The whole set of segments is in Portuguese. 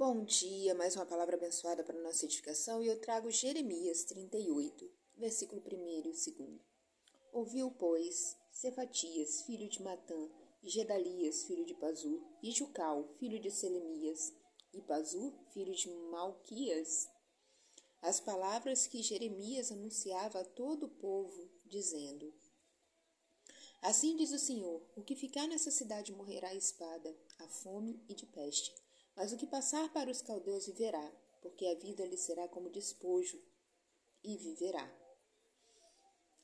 Bom dia, mais uma palavra abençoada para a nossa edificação, e eu trago Jeremias 38, versículo 1 e 2. Ouviu, pois, Cefatias, filho de Matã, e Gedalias, filho de Pazur, e Jucal, filho de Selemias, e Pazur, filho de Malquias, as palavras que Jeremias anunciava a todo o povo, dizendo: Assim diz o Senhor, o que ficar nessa cidade morrerá à espada, à fome e de peste. Mas o que passar para os caldeus viverá, porque a vida lhe será como despojo, e viverá.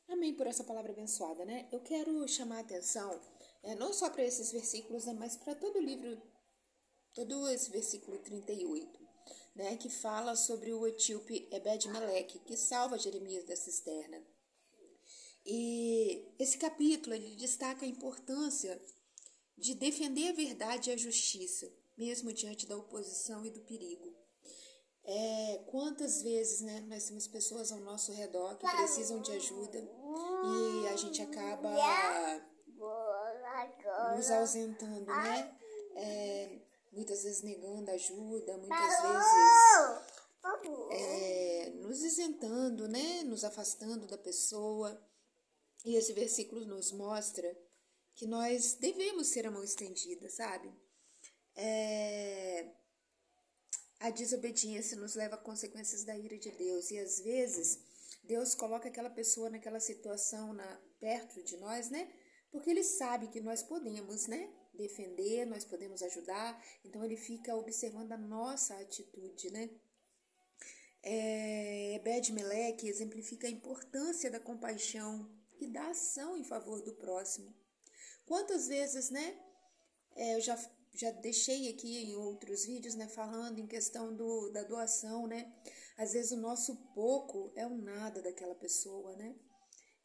Amém por essa palavra abençoada, né? Eu quero chamar a atenção, não só para esses versículos, mas para todo o livro, todo esse versículo 38, né? Que fala sobre o etíope Ebed-Meleque, que salva Jeremias da cisterna. E esse capítulo, ele destaca a importância de defender a verdade e a justiça, mesmo diante da oposição e do perigo. Quantas vezes, né, nós temos pessoas ao nosso redor que precisam de ajuda e a gente acaba nos ausentando, né? Muitas vezes negando ajuda, muitas vezes nos isentando, né? Nos afastando da pessoa. E esse versículo nos mostra que nós devemos ser a mão estendida, sabe? A desobediência nos leva a consequências da ira de Deus. E às vezes, Deus coloca aquela pessoa naquela situação perto de nós, né? Porque Ele sabe que nós podemos, né? Defender, nós podemos ajudar. Então, Ele fica observando a nossa atitude, né? Ebed-Meleque exemplifica a importância da compaixão e da ação em favor do próximo. Quantas vezes, né? Eu já deixei aqui em outros vídeos, né, falando em questão da doação, né? Às vezes o nosso pouco é o nada daquela pessoa, né?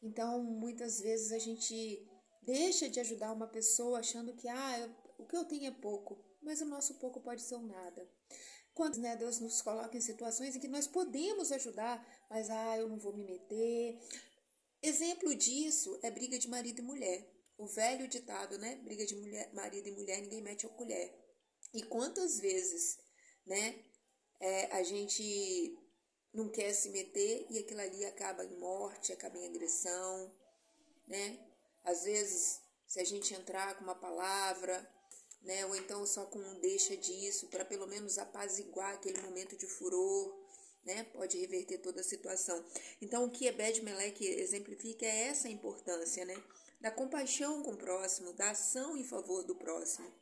Então, muitas vezes a gente deixa de ajudar uma pessoa achando que o que eu tenho é pouco, mas o nosso pouco pode ser o nada. Quando, né, Deus nos coloca em situações em que nós podemos ajudar, mas eu não vou me meter. Exemplo disso é briga de marido e mulher. O velho ditado, né? Briga de marido e mulher, ninguém mete a colher. E quantas vezes, né? A gente não quer se meter e aquilo ali acaba em morte, acaba em agressão, né? Às vezes, se a gente entrar com uma palavra, né? Ou então só com um deixa disso, para pelo menos apaziguar aquele momento de furor, né? Pode reverter toda a situação. Então, o que Ebed-Meleque exemplifica é essa importância, né? Da compaixão com o próximo, da ação em favor do próximo.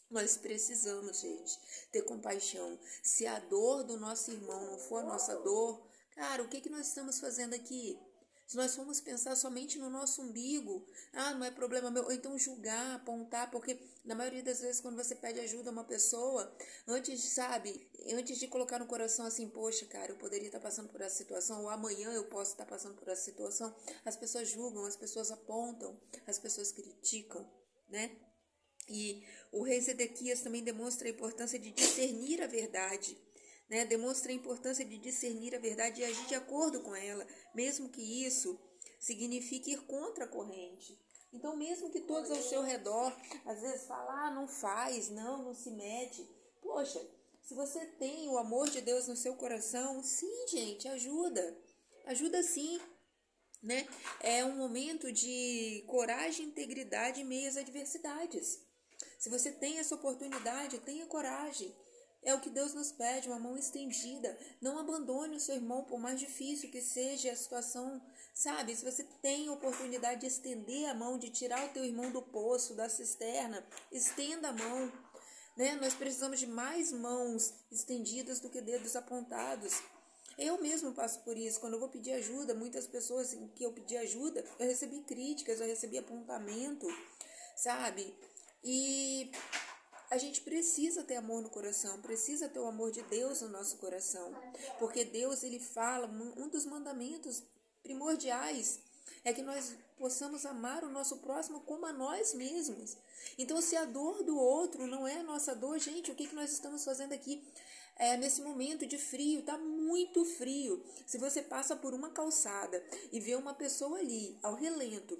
Nós precisamos, gente, ter compaixão. Se a dor do nosso irmão não for a nossa dor, cara, o que nós estamos fazendo aqui? Se nós formos pensar somente no nosso umbigo, não é problema meu, ou então julgar, apontar, porque na maioria das vezes quando você pede ajuda a uma pessoa, antes de colocar no coração assim, poxa, cara, eu poderia estar passando por essa situação, ou amanhã eu posso estar passando por essa situação, as pessoas julgam, as pessoas apontam, as pessoas criticam, né? E o rei Zedequias também demonstra a importância de discernir a verdade, né? Demonstra a importância de discernir a verdade e agir de acordo com ela, mesmo que isso signifique ir contra a corrente. Então, mesmo que todos ao seu redor, às vezes, falam, não faz, não se mete. Poxa, se você tem o amor de Deus no seu coração, sim, gente, ajuda. Ajuda sim, né? É um momento de coragem e integridade em meio às adversidades. Se você tem essa oportunidade, tenha coragem. É o que Deus nos pede, uma mão estendida. Não abandone o seu irmão, por mais difícil que seja a situação, sabe? Se você tem a oportunidade de estender a mão, de tirar o teu irmão do poço, da cisterna, estenda a mão, né? Nós precisamos de mais mãos estendidas do que dedos apontados. Eu mesmo passo por isso. Quando eu vou pedir ajuda, muitas pessoas que eu pedi ajuda, eu recebi críticas, eu recebi apontamento, sabe? E a gente precisa ter amor no coração, precisa ter o amor de Deus no nosso coração, porque Deus, ele fala, um dos mandamentos primordiais é que nós possamos amar o nosso próximo como a nós mesmos. Então, se a dor do outro não é a nossa dor, gente, o que nós estamos fazendo aqui? Nesse momento de frio, tá muito frio. Se você passa por uma calçada e vê uma pessoa ali, ao relento,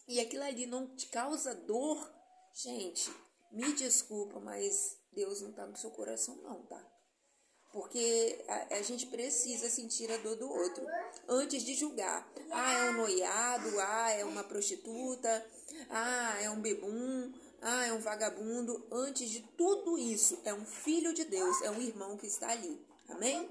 e aquilo ali não te causa dor, gente, me desculpa, mas Deus não está no seu coração não, tá? Porque a gente precisa sentir a dor do outro antes de julgar. É um noiado, é uma prostituta, é um bebum, é um vagabundo. Antes de tudo isso, é um filho de Deus, é um irmão que está ali. Amém?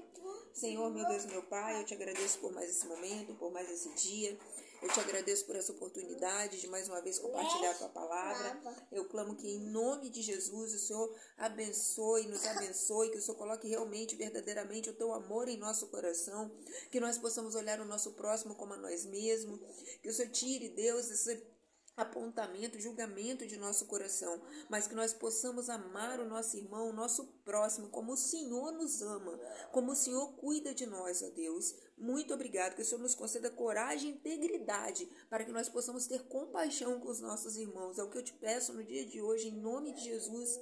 Senhor, meu Deus, meu Pai, eu te agradeço por mais esse momento, por mais esse dia. Eu te agradeço por essa oportunidade de mais uma vez compartilhar a tua palavra. Eu clamo que em nome de Jesus o Senhor abençoe, nos abençoe, que o Senhor coloque realmente, verdadeiramente o teu amor em nosso coração, que nós possamos olhar o nosso próximo como a nós mesmos, que o Senhor tire, Deus, esse apontamento, julgamento de nosso coração, mas que nós possamos amar o nosso irmão, o nosso próximo, como o Senhor nos ama, como o Senhor cuida de nós, ó Deus. Muito obrigado, que o Senhor nos conceda coragem e integridade, para que nós possamos ter compaixão com os nossos irmãos. É o que eu te peço no dia de hoje, em nome de Jesus.